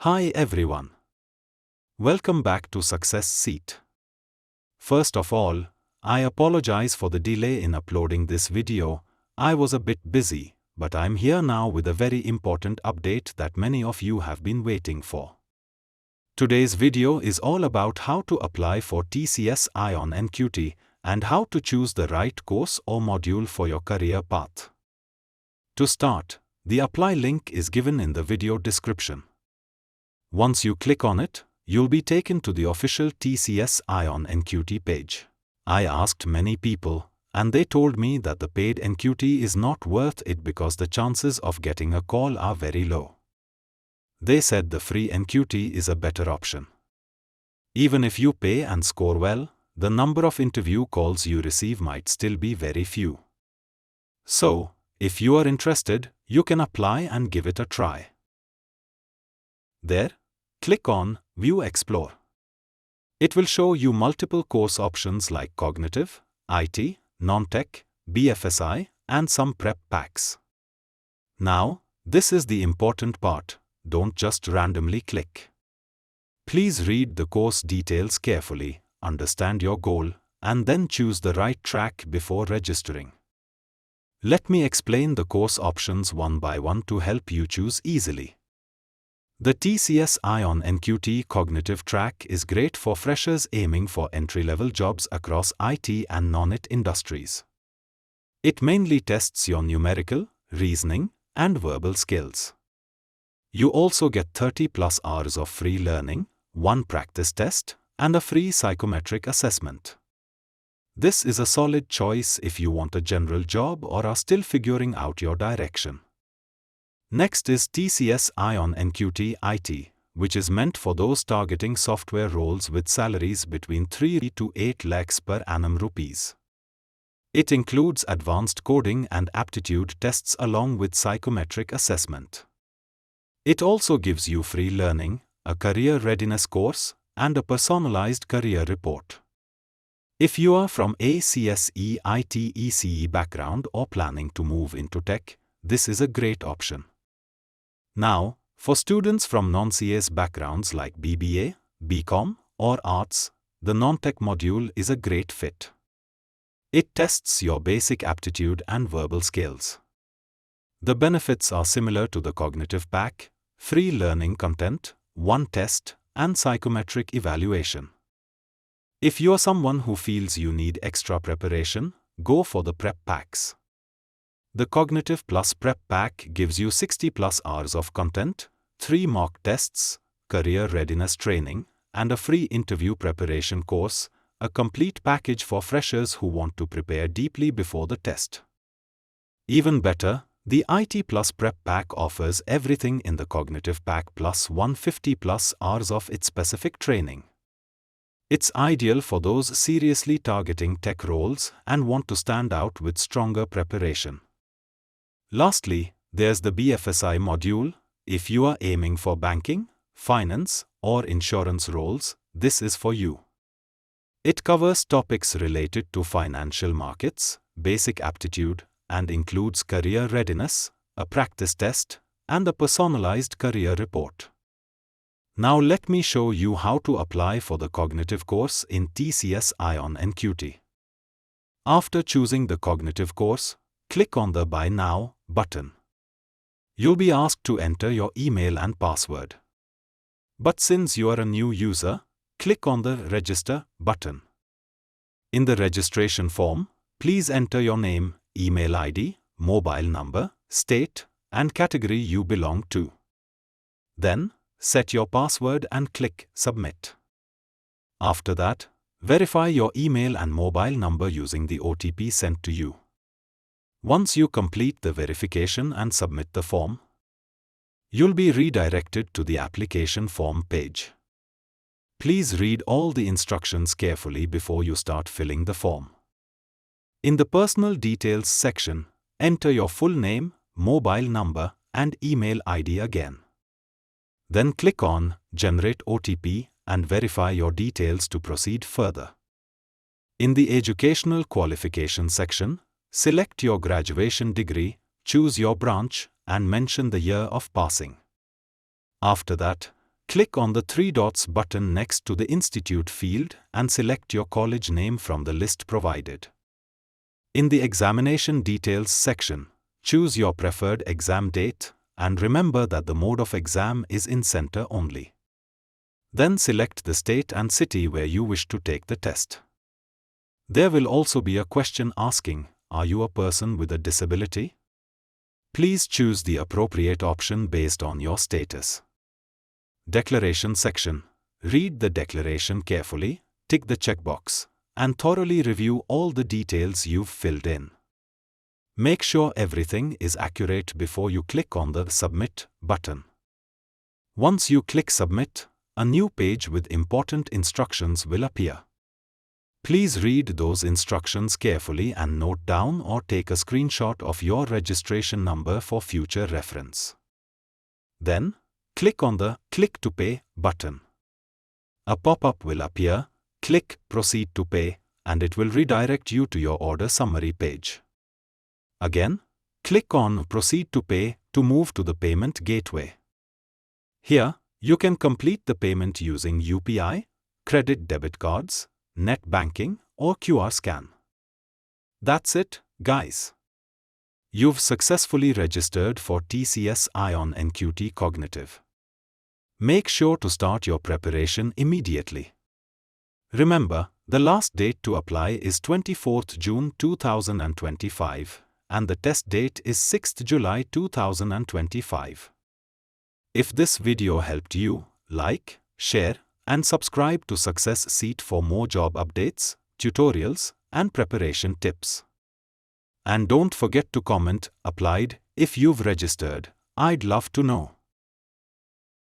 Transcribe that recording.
Hi everyone. Welcome back to Success Seat. First of all, I apologize for the delay in uploading this video. I was a bit busy, but I'm here now with a very important update that many of you have been waiting for. Today's video is all about how to apply for TCS iON NQT and how to choose the right course or module for your career path. To start, the apply link is given in the video description. Once you click on it, you'll be taken to the official TCS iON NQT page. I asked many people, and they told me that the paid NQT is not worth it because the chances of getting a call are very low. They said the free NQT is a better option. Even if you pay and score well, the number of interview calls you receive might still be very few. So, if you are interested, you can apply and give it a try. There, click on View Explore. It will show you multiple course options like Cognitive, IT, Non-Tech, BFSI, and some prep packs. Now, this is the important part. Don't just randomly click. Please read the course details carefully, understand your goal, and then choose the right track before registering. Let me explain the course options one by one to help you choose easily. The TCS iON NQT Cognitive track is great for freshers aiming for entry-level jobs across IT and non-IT industries. It mainly tests your numerical, reasoning, and verbal skills. You also get 30+ hours of free learning, one practice test, and a free psychometric assessment. This is a solid choice if you want a general job or are still figuring out your direction. Next is TCS iON NQT IT, which is meant for those targeting software roles with salaries between 3 to 8 lakhs per annum rupees. It includes advanced coding and aptitude tests along with psychometric assessment. It also gives you free learning, a career readiness course, and a personalized career report. If you are from a CSE IT ECE background or planning to move into tech, this is a great option. Now, for students from non-CS backgrounds like BBA, BCom, or arts, the non-tech module is a great fit. It tests your basic aptitude and verbal skills. The benefits are similar to the cognitive pack: free learning content, one test, and psychometric evaluation. If you are someone who feels you need extra preparation, go for the prep packs. The Cognitive Plus Prep Pack gives you 60+ hours of content, 3 mock tests, career readiness training, and a free interview preparation course, a complete package for freshers who want to prepare deeply before the test. Even better, the IT Plus Prep Pack offers everything in the Cognitive Pack plus 150+ hours of its specific training. It's ideal for those seriously targeting tech roles and want to stand out with stronger preparation. Lastly, there's the BFSI module. If you are aiming for banking, finance, or insurance roles, this is for you. It covers topics related to financial markets, basic aptitude, and includes career readiness, a practice test, and a personalized career report. Now let me show you how to apply for the cognitive course in TCS iON NQT. After choosing the cognitive course, click on the Buy Now button. You'll be asked to enter your email and password. But since you are a new user, click on the Register button. In the registration form, please enter your name, email ID, mobile number, state, and category you belong to. Then, set your password and click Submit. After that, verify your email and mobile number using the OTP sent to you. Once you complete the verification and submit the form, you'll be redirected to the application form page. Please read all the instructions carefully before you start filling the form. In the Personal Details section, enter your full name, mobile number, and email ID again. Then click on Generate OTP and verify your details to proceed further. In the Educational Qualification section, select your graduation degree, choose your branch, and mention the year of passing. After that, click on the three dots button next to the institute field and select your college name from the list provided. In the examination details section, choose your preferred exam date and remember that the mode of exam is in center only. Then select the state and city where you wish to take the test. There will also be a question asking, "Are you a person with a disability?" Please choose the appropriate option based on your status. Declaration section. Read the declaration carefully, tick the checkbox, and thoroughly review all the details you've filled in. Make sure everything is accurate before you click on the Submit button. Once you click Submit, a new page with important instructions will appear. Please read those instructions carefully and note down or take a screenshot of your registration number for future reference. Then, click on the Click to Pay button. A pop-up will appear, click Proceed to Pay, and it will redirect you to your order summary page. Again, click on Proceed to Pay to move to the payment gateway. Here, you can complete the payment using UPI, credit debit cards, net banking, or QR scan. That's it, guys. You've successfully registered for TCS iON NQT Cognitive. Make sure to start your preparation immediately. Remember, the last date to apply is 24th June 2025, and the test date is 6th July 2025. If this video helped you, like, share, and subscribe to Success Seat for more job updates, tutorials, and preparation tips. And don't forget to comment, applied, if you've registered. I'd love to know.